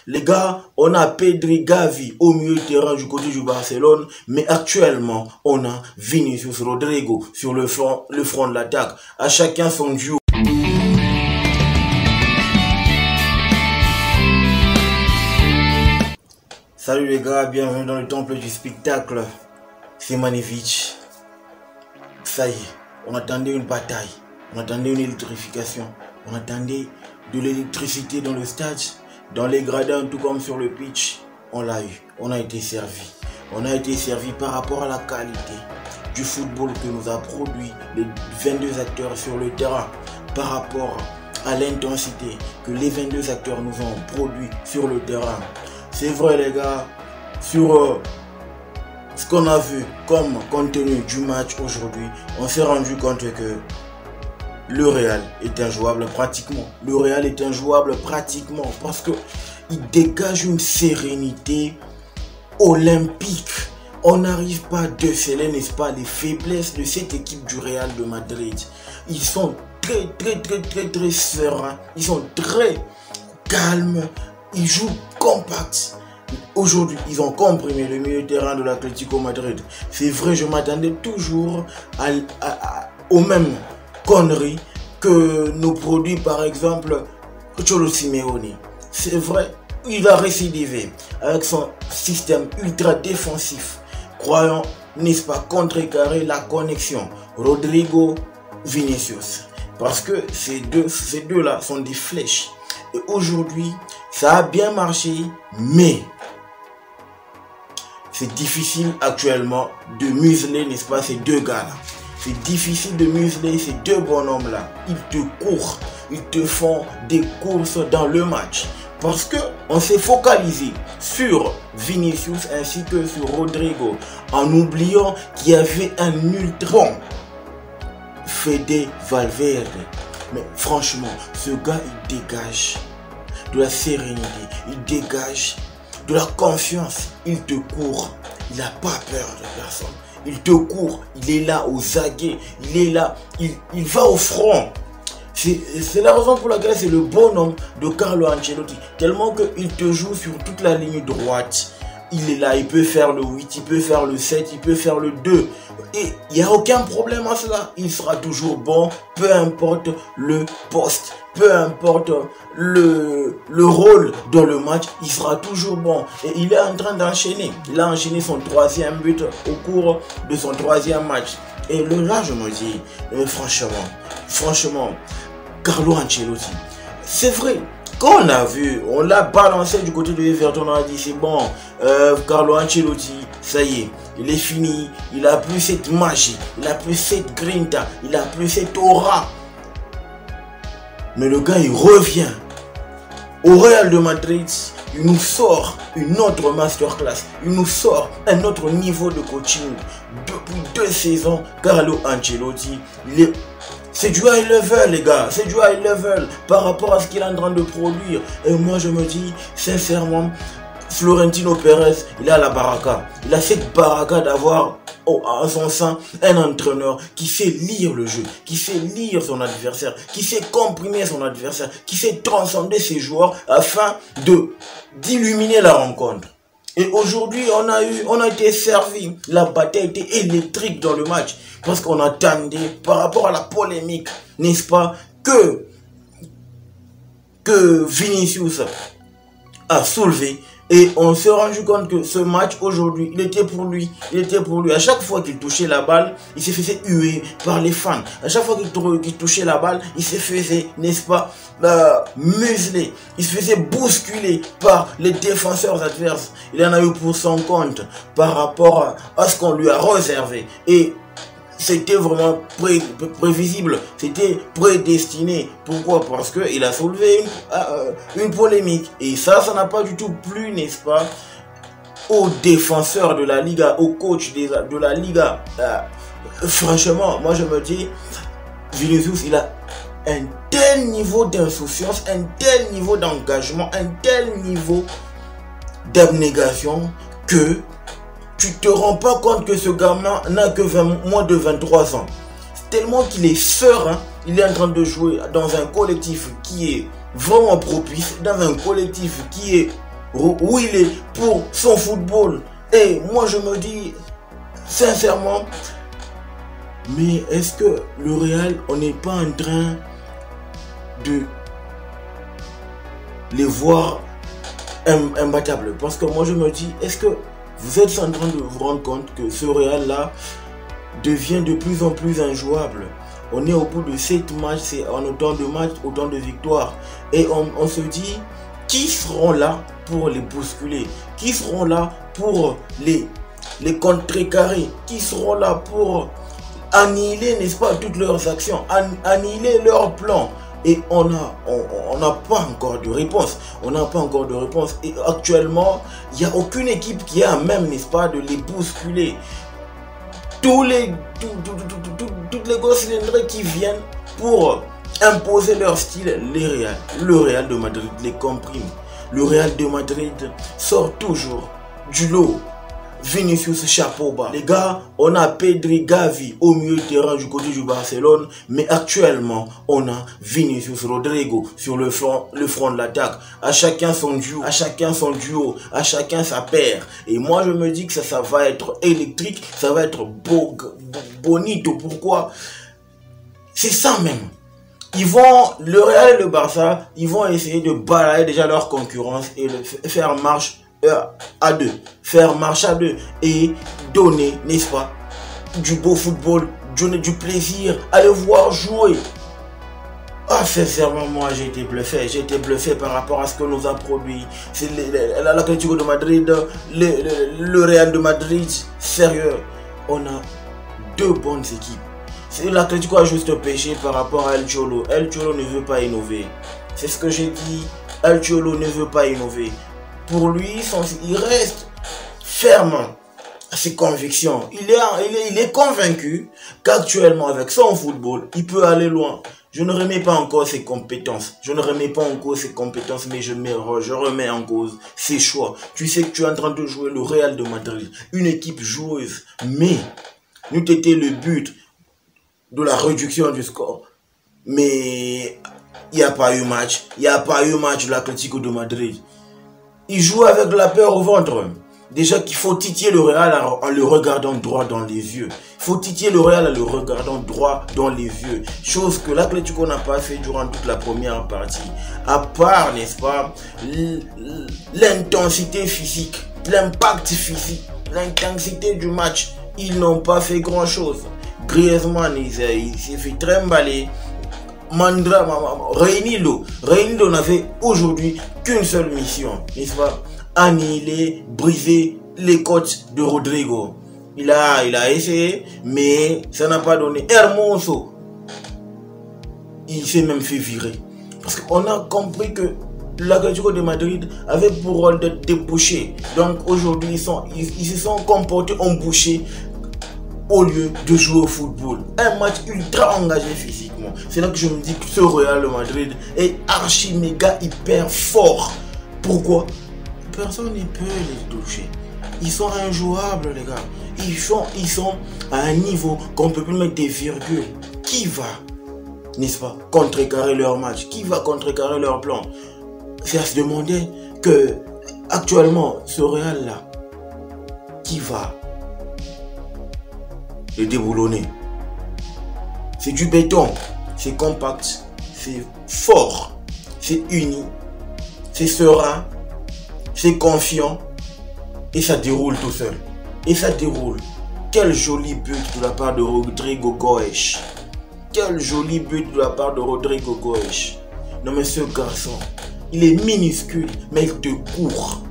Les gars, on a Pedri, Gavi au milieu de terrain du côté du Barcelone, mais actuellement, on a Vinicius, Rodrigo sur le front de l'attaque. À chacun son duo. Salut les gars, bienvenue dans le temple du spectacle. C'est magnifique. Ça y est, on attendait une bataille, on attendait une électrification, on attendait de l'électricité dans le stade, dans les gradins, tout comme sur le pitch. On l'a eu, on a été servi. On a été servi par rapport à la qualité du football que nous a produit les 22 acteurs sur le terrain, par rapport à l'intensité que les 22 acteurs nous ont produit sur le terrain. C'est vrai les gars, sur ce qu'on a vu comme contenu du match aujourd'hui, on s'est rendu compte que le Real est injouable pratiquement. Le Real est injouable pratiquement parce que il dégage une sérénité olympique. On n'arrive pas à déceler, n'est-ce pas, les faiblesses de cette équipe du Real de Madrid. Ils sont très sereins, ils sont très calmes, ils jouent compact. Aujourd'hui, ils ont comprimé le milieu de terrain de l'Atlético Madrid. C'est vrai, je m'attendais toujours aux mêmes conneries que nous produit par exemple Cholo Simeone. C'est vrai, il a récidivé avec son système ultra défensif, croyant, n'est-ce pas, contrecarrer la connexion Rodrigo Vinicius. Parce que ces deux-là sont des flèches. Et aujourd'hui, ça a bien marché, mais c'est difficile actuellement de museler, n'est-ce pas, ces deux gars-là. C'est difficile de museler ces deux bonhommes-là. Ils te courent, ils te font des courses dans le match. Parce que on s'est focalisé sur Vinicius ainsi que sur Rodrigo, en oubliant qu'il y avait un ultra bon Fede Valverde. Mais franchement, ce gars, il dégage de la sérénité, il dégage de la confiance, il te court, il n'a pas peur de personne, il te court, il est là aux aguets, il est là, il va au front. C'est la raison pour laquelle c'est le bonhomme de Carlo Ancelotti, tellement qu'il te joue sur toute la ligne droite. Il est là, il peut faire le 8, il peut faire le 7, il peut faire le 2. Et il n'y a aucun problème à cela. Il sera toujours bon, peu importe le poste, peu importe le rôle dans le match, il sera toujours bon. Et il est en train d'enchaîner. Il a enchaîné son 3e but au cours de son 3e match. Et là, je me dis, franchement, Carlo Ancelotti, c'est vrai. Quand on a vu, on l'a balancé du côté de Everton, on a dit c'est bon, Carlo Ancelotti, ça y est, il est fini, il a plus cette magie, il a plus cette grinta, il a plus cette aura. Mais le gars, il revient au Real de Madrid, il nous sort une autre masterclass, il nous sort un autre niveau de coaching. Depuis 2 saisons, Carlo Ancelotti, c'est du high level les gars, c'est du high level par rapport à ce qu'il est en train de produire. Et moi je me dis sincèrement, Florentino Pérez, il a la baraka. Il a cette baraka d'avoir en son sein un entraîneur qui sait lire le jeu, qui sait lire son adversaire, qui sait comprimer son adversaire, qui sait transcender ses joueurs afin d'illuminer la rencontre. Et aujourd'hui, on a été servi. La bataille était électrique dans le match. Parce qu'on attendait, par rapport à la polémique, n'est-ce pas, que Vinicius a soulevé. Et on s'est rendu compte que ce match aujourd'hui, il était pour lui. Il était pour lui. À chaque fois qu'il touchait la balle, il se faisait huer par les fans. À chaque fois qu'il touchait la balle, il se faisait, n'est-ce pas, museler. Il se faisait bousculer par les défenseurs adverses. Il en a eu pour son compte par rapport à ce qu'on lui a réservé. Et c'était vraiment prévisible, c'était prédestiné. Pourquoi? Parce qu'il a soulevé une polémique. Et ça n'a pas du tout plu, n'est-ce pas, aux défenseurs de la Liga, aux coachs de la Liga. Franchement, moi je me dis, Vinicius, il a un tel niveau d'insouciance, un tel niveau d'engagement, un tel niveau d'abnégation que tu te rends pas compte que ce gamin n'a que moins de 23 ans. Tellement qu'il est serein, il est en train de jouer dans un collectif qui est vraiment propice, dans un collectif qui est où il est pour son football. Et moi je me dis sincèrement, mais est-ce que le Real, on n'est pas en train de les voir imbattables? Parce que moi je me dis, est-ce que vous êtes en train de vous rendre compte que ce Real là devient de plus en plus injouable? On est au bout de 7 matchs, c'est en autant de matchs, autant de victoires. Et on se dit, qui seront là pour les bousculer? Qui seront là pour les contrecarrer? Qui seront là pour annihiler, n'est-ce pas, toutes leurs actions, annihiler leurs plans? Et on n'a pas encore de réponse. On n'a pas encore de réponse. Et actuellement, il n'y a aucune équipe qui est à même, n'est-ce pas, de les bousculer. Toutes les grosses cylindrées qui viennent pour imposer leur style, le Real de Madrid les comprime. Le Real de Madrid sort toujours du lot. Vinicius, chapeau bas. Les gars, on a Pedri, Gavi au milieu de terrain du côté du Barcelone, mais actuellement, on a Vinicius, Rodrigo sur le front de l'attaque. À chacun son duo, à chacun sa paire. Et moi, je me dis que ça va être électrique, ça va être bonito. Pourquoi? C'est ça même. Le Real et le Barça, ils vont essayer de balayer déjà leur concurrence et faire marche à deux, et donner, n'est-ce pas, du beau football, donner du plaisir à les voir jouer. Ah, sincèrement, moi j'ai été bluffé par rapport à ce que nous a produit. C'est l'Atlético de Madrid, le Real de Madrid. Sérieux, on a deux bonnes équipes. L'Atlético a juste péché par rapport à El Cholo. El Cholo ne veut pas innover. C'est ce que j'ai dit. El Cholo ne veut pas innover. Pour lui, il reste ferme à ses convictions. Il est convaincu qu'actuellement, avec son football, il peut aller loin. Je ne remets pas en cause ses compétences. Mais je remets en cause ses choix. Tu sais que tu es en train de jouer le Real de Madrid. Une équipe joueuse. Mais, nous t'était le but de la réduction du score. Mais, il n'y a pas eu match. De l'Atlético de Madrid. Il joue avec la peur au ventre. Déjà qu'il faut titiller le Real en le regardant droit dans les yeux. Chose que l'Atlético n'a pas fait durant toute la première partie. À part, n'est-ce pas, l'intensité physique, l'impact physique, l'intensité du match. Ils n'ont pas fait grand-chose. Griezmann, il s'est fait trimballer. Reinildo n'avait aujourd'hui qu'une seule mission, n'est-ce pas? Annihiler, briser les côtes de Rodrigo. Il a essayé, mais ça n'a pas donné. Hermoso, il s'est même fait virer. Parce qu'on a compris que l'Atlético de Madrid avait pour rôle d'être débouché. Donc aujourd'hui, ils se sont comportés en boucher au lieu de jouer au football. Un match ultra engagé physiquement. C'est là que je me dis que ce Real de Madrid est archi méga hyper fort. Pourquoi? Personne ne peut les toucher. Ils sont injouables, les gars. Ils sont à un niveau qu'on ne peut plus mettre des virgules. Qui va, n'est-ce pas, contrecarrer leur match? Qui va contrecarrer leur plan? C'est à se demander que actuellement, ce Real là, qui va le déboulonner? C'est du béton, c'est compact, c'est fort, c'est uni, c'est serein, c'est confiant et ça déroule tout seul. Et ça déroule. Quel joli but de la part de Rodrigo Goes. Non mais ce garçon, il est minuscule mais il te court.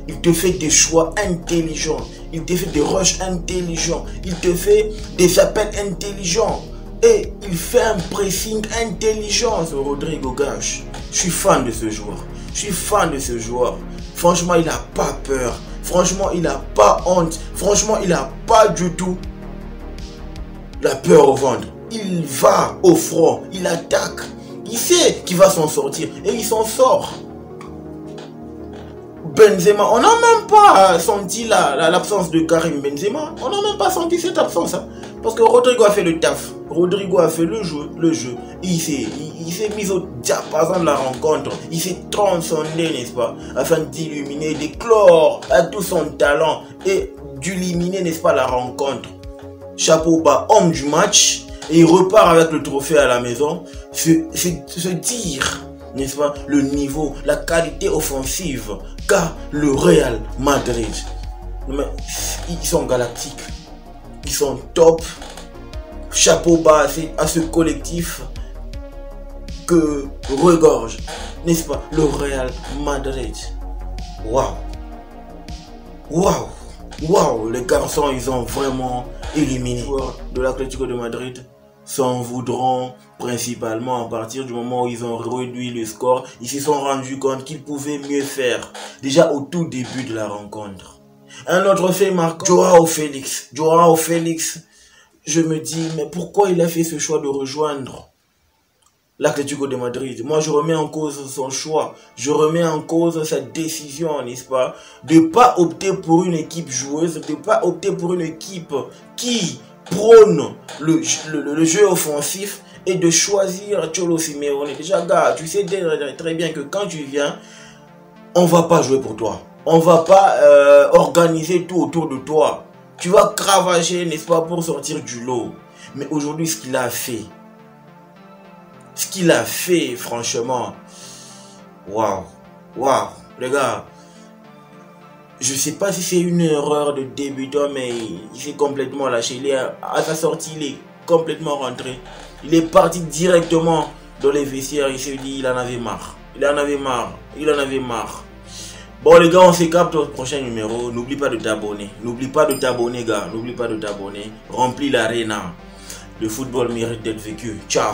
Il te fait des choix intelligents. Il te fait des rushs intelligents. Il te fait des appels intelligents. Et il fait un pressing intelligent, ce Rodrigo Goes. Je suis fan de ce joueur. Franchement, il n'a pas peur. Franchement, il n'a pas honte. Franchement, il n'a pas du tout la peur au ventre. Il va au front. Il attaque. Il sait qu'il va s'en sortir. Et il s'en sort. Benzema, on n'a même pas senti l'absence de Karim Benzema. On n'a même pas senti cette absence. Hein. Parce que Rodrigo a fait le taf. Rodrigo a fait le jeu. Il il s'est mis au diapason de la rencontre. Il s'est transcendé, n'est-ce pas, afin d'illuminer, d'éclore à tout son talent et d'illuminer, n'est-ce pas, la rencontre. Chapeau bas, homme du match, et il repart avec le trophée à la maison. Se dire, n'est-ce pas, le niveau, la qualité offensive qu'a le Real Madrid. Mais ils sont galactiques, ils sont top. Chapeau bas à ce collectif que regorge, n'est-ce pas, le Real Madrid. Waouh, waouh, waouh, les garçons, ils ont vraiment éliminé de l'Atlético de Madrid. S'en voudront principalement à partir du moment où ils ont réduit le score. Ils se sont rendus compte qu'ils pouvaient mieux faire déjà au tout début de la rencontre. Un autre fait marquant, Joao Félix. Joao Félix, je me dis, mais pourquoi il a fait ce choix de rejoindre l'Atlético de Madrid? Moi, je remets en cause son choix. Je remets en cause sa décision, n'est-ce pas, de ne pas opter pour une équipe joueuse, de ne pas opter pour une équipe qui prône le jeu offensif et de choisir Cholo Simeone. Déjà, gars, tu sais très bien que quand tu viens, on va pas jouer pour toi. On va pas organiser tout autour de toi. Tu vas cravacher, n'est-ce pas, pour sortir du lot. Mais aujourd'hui, ce qu'il a fait, franchement, waouh, waouh, les gars. Je sais pas si c'est une erreur de débutant, mais il s'est complètement lâché. À sa sortie, il est complètement rentré. Il est parti directement dans les vestiaires. Il s'est dit, il en avait marre. Il en avait marre. Bon les gars, on se capte au prochain numéro. N'oublie pas de t'abonner. N'oublie pas de t'abonner, gars. N'oublie pas de t'abonner. Remplis l'arena. Le football mérite d'être vécu. Ciao.